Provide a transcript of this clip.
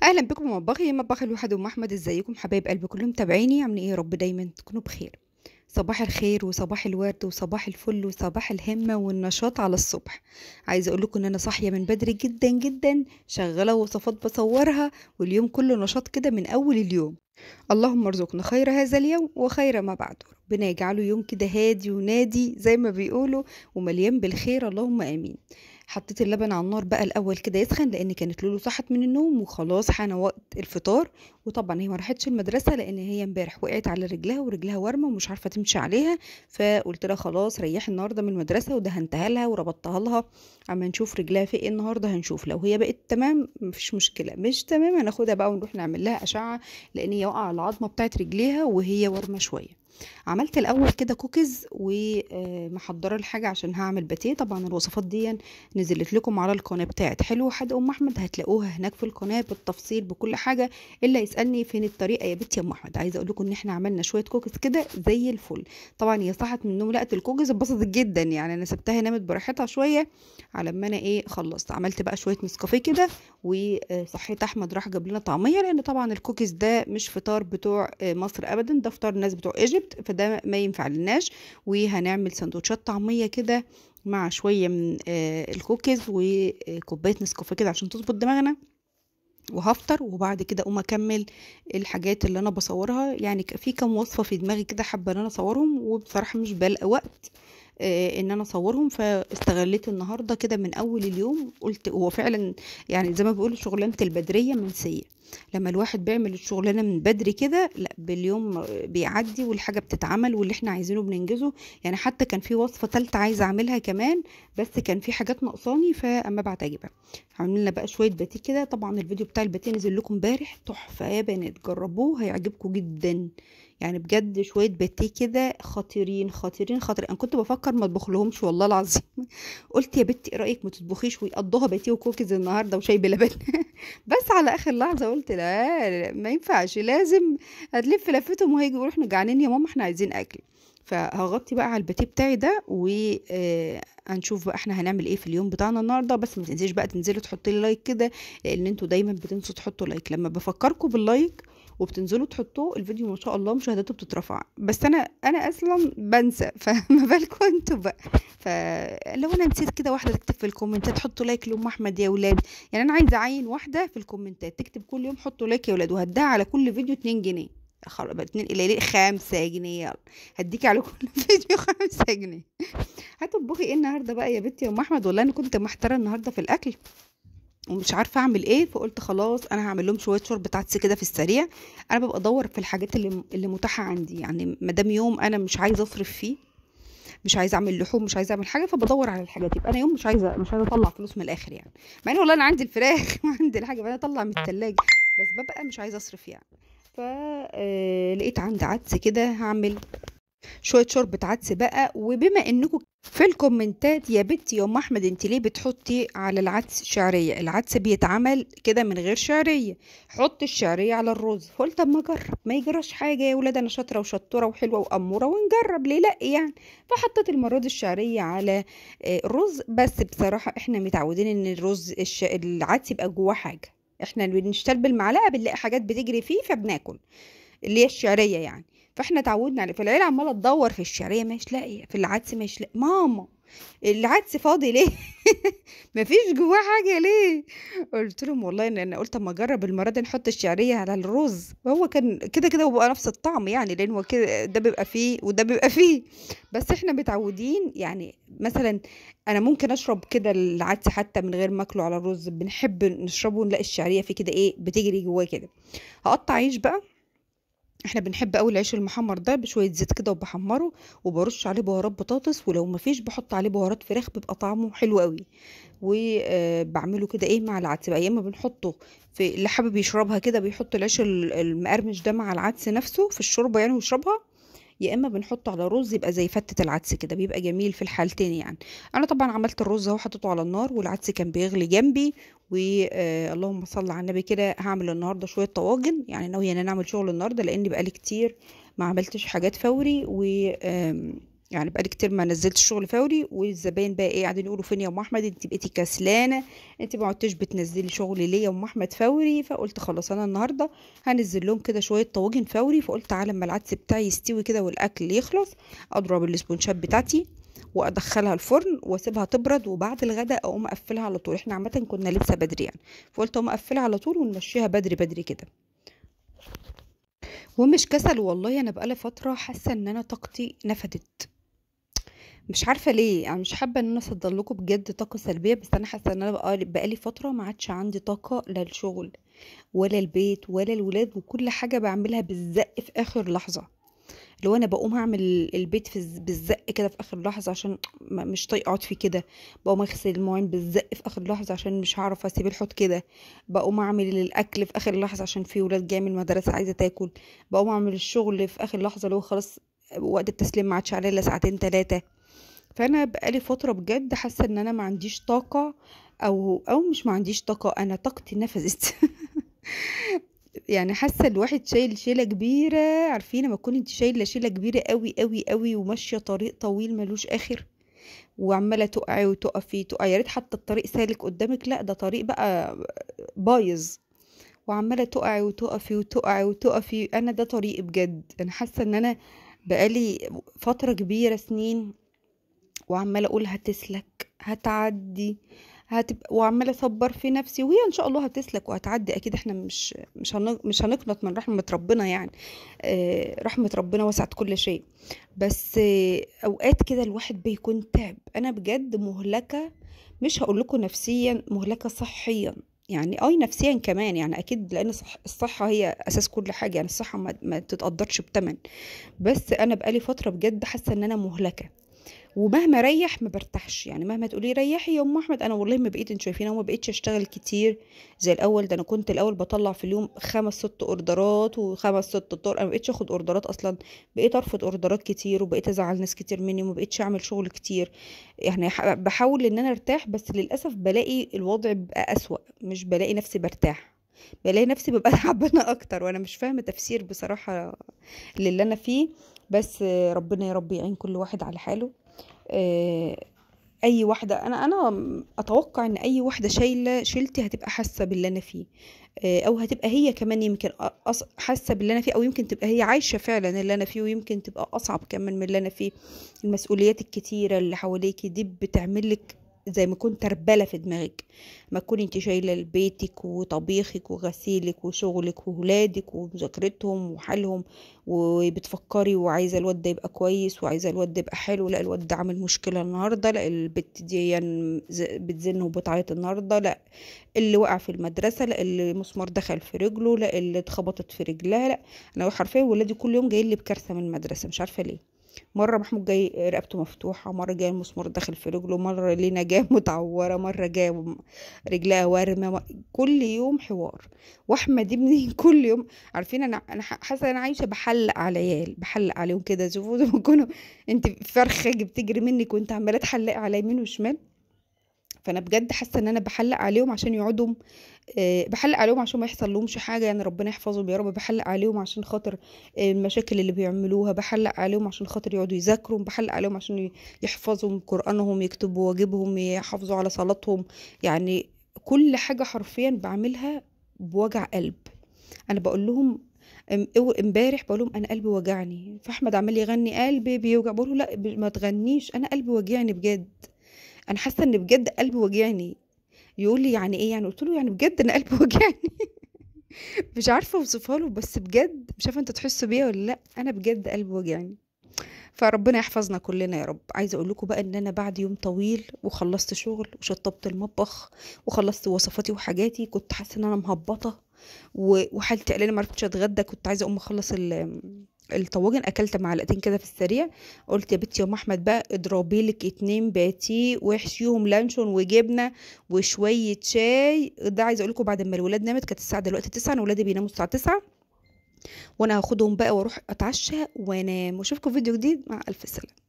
اهلا بكم مطبخي مطبخ الواحد ام احمد. ازيكم حبايب قلبي كلهم متابعيني؟ عاملين ايه؟ يا رب دايما تكونوا بخير. صباح الخير وصباح الورد وصباح الفل وصباح الهمه والنشاط على الصبح. عايزه اقول لكم ان انا صاحيه من بدري جدا جدا، شغاله وصفات بصورها، واليوم كله نشاط كده من اول اليوم. اللهم ارزقنا خير هذا اليوم وخير ما بعده، ربنا يجعله يوم كده هادي ونادي زي ما بيقولوا ومليان بالخير، اللهم امين. حطيت اللبن على النار بقى الاول كده يسخن، لان كانت لولو صحت من النوم وخلاص حان وقت الفطار. وطبعا هي ما راحتش المدرسه لان هي امبارح وقعت على رجلها ورجلها ورمه ومش عارفه تمشي عليها، فقلت لها خلاص ريحي النهارده من المدرسه، ودهنتها لها وربطتها لها. اما نشوف رجلها في ايه النهارده، هنشوف لو هي بقت تمام مفيش مشكله، مش تمام هناخدها بقى ونروح نعمل لها اشعه، لان هي واقعه على العظمه بتاعت رجليها وهي ورمه شويه. عملت الاول كده كوكيز ومحضره الحاجه عشان هعمل باتيه. طبعا الوصفات دي نزلت لكم على القناه بتاعت حلو حد ام احمد، هتلاقوها هناك في القناه بالتفصيل بكل حاجه. الا يسالني فين الطريقه يا بنتي يا ام احمد. عايزه اقول لكم ان احنا عملنا شويه كوكيز كده زي الفل. طبعا هي صحت من النوم لقت الكوكيز اتبسطت جدا، يعني انا سبتها نامت براحتها شويه على ما انا خلصت. عملت بقى شويه نسكافيه كده، وصحيت احمد راح جاب لنا طعميه، لان طبعا الكوكيز ده مش فطار بتوع مصر ابدا، ده فطار الناس بتوع ايجيبت، فده ما ينفع لناش. وهنعمل سندوتشات طعميه كده مع شويه من الكوكيز وكوبايه نسكافيه كده عشان تظبط دماغنا. وهفطر وبعد كده اقوم اكمل الحاجات اللي انا بصورها. يعني في كام وصفه في دماغي كده حابه ان انا اصورهم، وبصراحه مش بلاقي وقت ان انا اصورهم، فاستغليت النهارده كده من اول اليوم. قلت هو فعلا يعني زي ما بيقولوا شغلانه البدريه منسيه. لما الواحد بيعمل الشغلانه من بدري كده، لا باليوم بيعدي والحاجه بتتعمل واللي احنا عايزينه بننجزه. يعني حتى كان في وصفه ثالثه عايزه اعملها كمان، بس كان في حاجات ناقصاني فاما بعد اجيبها. عملنا بقى شويه باتيه كده. طبعا الفيديو بتاع الباتيه نزل لكم امبارح، تحفه يا بنات، جربوه هيعجبكم جدا. يعني بجد شويه باتيه كده خطيرين خطيرين خطيرين. انا كنت بفكر ما اطبخ لهمش والله العظيم. قلت يا بنتي ايه رايك ما تطبخيش ويقضوها باتيه وكوكيز النهارده وشاي بلبن. بس على اخر لحظه قلت لا ما ينفعش، لازم هتلف لفتهم وهيجوا يقولوا احنا جعانين يا ماما احنا عايزين اكل. فهغطي بقى على الباتيه بتاعي ده، هنشوف بقى احنا هنعمل ايه في اليوم بتاعنا النهارده. بس ما تنسيش بقى تنزلوا تحطوا لي لايك كده، لان انتوا دايما بتنسوا تحطوا لايك. لما بفكركم باللايك وبتنزلوا تحطوه الفيديو ما شاء الله مشاهداته بتترفع، بس انا اصلا بنسى فما بالكم انتوا بقى. فلو انا نسيت كده واحده تكتب في الكومنتات حطوا لايك لام احمد يا ولاد. يعني انا عايزه اعين واحده في الكومنتات تكتب كل يوم حطوا لايك يا ولاد، وهديها على كل فيديو 2 جنيه. خلاص بقى 2 الى 5 جنيه، يلا هديكي على كل فيديو 5 جنيه. هتطبخي ايه النهارده بقى يا بنتي يا ام احمد؟ والله انا كنت محتاره النهارده في الاكل ومش عارفه اعمل ايه، فقلت خلاص انا هعمل لهم شويه شوربه عدس كده في السريع. انا ببقى ادور في الحاجات اللي متاحه عندي، يعني ما دام يوم انا مش عايزه اصرف فيه، مش عايزه اعمل لحوم، مش عايزه اعمل حاجه، فبدور على الحاجات. يبقى انا يوم مش عايزه اطلع فلوس من الاخر يعني. مع ان والله انا عندي الفراخ وعندي الحاجه، فانا اطلع من التلاجة، بس ببقى مش عايزه اصرف يعني. فلقيت عندي عدس كده، هعمل شويه شوربه عدس بقى. وبما انكم في الكومنتات يا بنتي يا ام احمد انت ليه بتحطي على العدس شعريه؟ العدس بيتعمل كده من غير شعريه، حطي الشعريه على الرز. قلت اما اجرب، ما يجراش حاجه يا ولاد، انا شاطره وشطوره وحلوه واموره ونجرب ليه لا يعني. فحطيت المره دي الشعريه على الرز. بس بصراحه احنا متعودين ان العدس يبقى جواه حاجه، احنا بنشتغل بالمعلقه بنلاقي حاجات بتجري فيه فبناكل، اللي هي الشعريه يعني. فاحنا اتعودنا عليه. فالعيله عماله تدور في الشعريه مش لاقيه، في العدس مش لاقيه. ماما العدس فاضي ليه؟ مفيش جواه حاجه ليه؟ قلت لهم والله ان انا قلت اما اجرب المره دي نحط الشعريه على الرز، وهو كان كده كده وبقى نفس الطعم يعني، لان هو كده ده بيبقى فيه وده بيبقى فيه. بس احنا متعودين يعني. مثلا انا ممكن اشرب كده العدس حتى من غير ما اكله على الرز، بنحب نشربه نلاقي الشعريه فيه كده بتجري جواه كده. هقطع عيش بقى. احنا بنحب قوي العيش المحمر ده بشويه زيت كده وبحمره، وبرش عليه بهارات بطاطس، ولو مفيش بحط عليه بهارات فراخ بيبقى طعمه حلو قوي. وبعمله كده مع العدس بقى. يا اما بنحطه في اللي حابب يشربها كده بيحط العيش المقرمش ده مع العدس نفسه في الشوربه يعني ويشربها، يا اما بنحطه على رز يبقى زي فتة العدس كده، بيبقى جميل في الحالتين يعني. انا طبعا عملت الرز اهو حطيته على النار، والعدس كان بيغلي جنبي. اللهم صل على النبي كده. هعمل النهارده شويه طواجن، يعني ناويه ان انا اعمل شغل النهارده لاني بقالي كتير ما عملتش حاجات فوري. و يعني بقالي كتير ما نزلتش شغل فوري، والزباين بقى ايه قاعدين يقولوا فين يا ام احمد انت بقيتي كسلانه، انت ما عدتش بتنزلي شغل ليه يا ام احمد فوري. فقلت خلاص انا النهارده هنزل لهم كده شويه طواجن فوري. فقلت على ما العدس بتاعي يستوي كده والاكل يخلص، اضرب الاسبونشات بتاعتي وادخلها الفرن واسيبها تبرد، وبعد الغداء اقوم اقفلها على طول. احنا عامه كنا لسه بدري يعني، فقلت اقوم اقفلها على طول ونمشيها بدري بدري كده. ومش كسل والله، انا بقالي فتره حاسه ان انا طاقتي نفدت. مش عارفه ليه، انا مش حابه ان انا اصدر لكم بجد طاقه سلبيه، بس انا حاسه ان انا بقالي فتره ما عادش عندي طاقه، لا الشغل ولا البيت ولا الولاد، وكل حاجه بعملها بالزق في اخر لحظه. لو انا بقوم اعمل البيت بالزق كده في اخر لحظه عشان مش طايقه اقعد فيه كده، بقوم اغسل المواعين بالزق في اخر لحظه عشان مش هعرف اسيب الحوض كده، بقوم اعمل الاكل في اخر لحظه عشان في ولاد جايه من المدرسه عايزه تاكل، بقوم اعمل الشغل في اخر لحظه اللي هو خلاص وقت التسليم ما عادش عليه الا ساعتين ثلاثه. فانا بقالي فتره بجد حاسه ان انا ما عنديش طاقه، او مش ما عنديش طاقه، انا طاقتي نفذت. يعني حاسه الواحد شايل شيله كبيره، عارفين لما تكون انت شايله شيله كبيره قوي قوي قوي وماشيه طريق طويل ملوش اخر، وعماله تقعي وتقفي تقعي، يا ريت حتى الطريق سالك قدامك، لا ده طريق بقى بايظ، وعماله تقعي وتقفي وتقعي وتقفي. انا ده طريقي بجد. انا حاسه ان انا بقالي فتره كبيره سنين وعماله اقول هتسلك هتعدي هتبقى، وعماله اصبر في نفسي، وهي ان شاء الله هتسلك وهتعدي اكيد. احنا مش هنقنط من رحمه ربنا يعني. رحمه ربنا وسعت كل شيء. بس اوقات كده الواحد بيكون تعب. انا بجد مهلكه، مش هقول لكم نفسيا، مهلكه صحيا. يعني نفسيا كمان يعني اكيد، لان الصحه هي اساس كل حاجه، يعني الصحه ما تتقدرش بتمن. بس انا بقالي فتره بجد حاسه ان انا مهلكه، ومهما اريح ما برتاحش. يعني مهما تقولي ريحي يا ام احمد، انا والله ما بقيت، انتوا شايفين، انا ما بقيتش اشتغل كتير زي الاول. ده انا كنت الاول بطلع في اليوم 5 6 اوردرات و5 6 طرق، انا ما بقيتش اخد اوردرات اصلا، بقيت ارفض اوردرات كتير، وبقيت ازعل ناس كتير مني، وما بقيتش اعمل شغل كتير. يعني بحاول ان انا ارتاح، بس للاسف بلاقي الوضع بقى اسوأ، مش بلاقي نفسي برتاح، بلاقي نفسي ببقى تعبانه اكتر، وانا مش فاهمه تفسير بصراحه للي انا فيه. بس ربنا يا رب يعين كل واحد على حاله. آه، اي واحده، انا اتوقع ان اي واحده شيلتي هتبقى حاسه باللي انا فيه. او هتبقى هي كمان يمكن حاسه باللي انا فيه، او يمكن تبقى هي عايشه فعلا اللي انا فيه، ويمكن تبقى اصعب كمان من اللي انا فيه. المسؤوليات الكتيره اللي حواليكي دي بتعملك زي ما كنت تربله في دماغك، ما تكوني انت شايله بيتك وطبيخك وغسيلك وشغلك وولادك ومذاكرتهم وحالهم، وبتفكري وعايزه الواد ده يبقى كويس، وعايزه الواد ده يبقى حلو، لا الواد ده عامل مشكله النهارده، لا البت دي يعني بتزن وبتعيط النهارده، لا اللي وقع في المدرسه، لا اللي مسمار دخل في رجله، لا اللي اتخبطت في رجلها، لا. انا حرفيا ولادي كل يوم جايين لي بكارثه من المدرسه، مش عارفه ليه. مرة محمود جاي رقبته مفتوحة، مرة جاي المسمار داخل في رجله، مرة لينا جاي متعورة، مرة جاي رجلها ورمة، كل يوم حوار. واحمد ابني كل يوم، عارفين انا حاسة انا عايشة بحلق على العيال، بحلق عليهم كده، شوفوا زي ما يكونوا انت فرخة بتجري منك وانت عمالة تحلقي على يمين وشمال. فانا بجد حاسه ان انا بحلق عليهم عشان يقعدوا، بحلق عليهم عشان ما يحصل لهمش حاجه، يعني ربنا يحفظهم يا رب. بحلق عليهم عشان خاطر المشاكل اللي بيعملوها، بحلق عليهم عشان خاطر يقعدوا يذاكروا، بحلق عليهم عشان يحفظوا قرآنهم، يكتبوا واجبهم، يحافظوا على صلاتهم. يعني كل حاجه حرفيا بعملها بوجع قلب. انا بقول لهم امبارح بقول لهم انا قلبي وجعني، فاحمد عمال يغني قلبي بيوجع، بقول له لا ما تغنيش، انا قلبي وجعني بجد، انا حاسه ان بجد قلبي وجعني. يقول لي يعني ايه يعني؟ قلت له يعني بجد انا قلبي وجعني. مش عارفه اوصفها له، بس بجد مش عارفه انتوا تحسوا بيا ولا لا، انا بجد قلبي وجعني. فربنا يحفظنا كلنا يا رب. عايزه اقول لكم بقى ان انا بعد يوم طويل وخلصت شغل وشطبت المطبخ وخلصت وصفاتي وحاجاتي، كنت حاسه ان انا مهبطه وحالتي قليله، ما عرفتش اتغدى، كنت عايزه اقوم اخلص الطواجن، اكلت معلقتين كده في السريع. قلت يا بنتي يا ام احمد بقى اضربي لك 2 باتيه واحشيهم لانشون وجبنه وشويه شاي. ده عايزه اقول لكم بعد ما الولاد نامت، كانت الساعه دلوقتي 9، انا ولادي بيناموا الساعه 9، وانا هاخدهم بقى واروح اتعشى وانام، واشوفكم فيديو جديد، مع الف سلامه.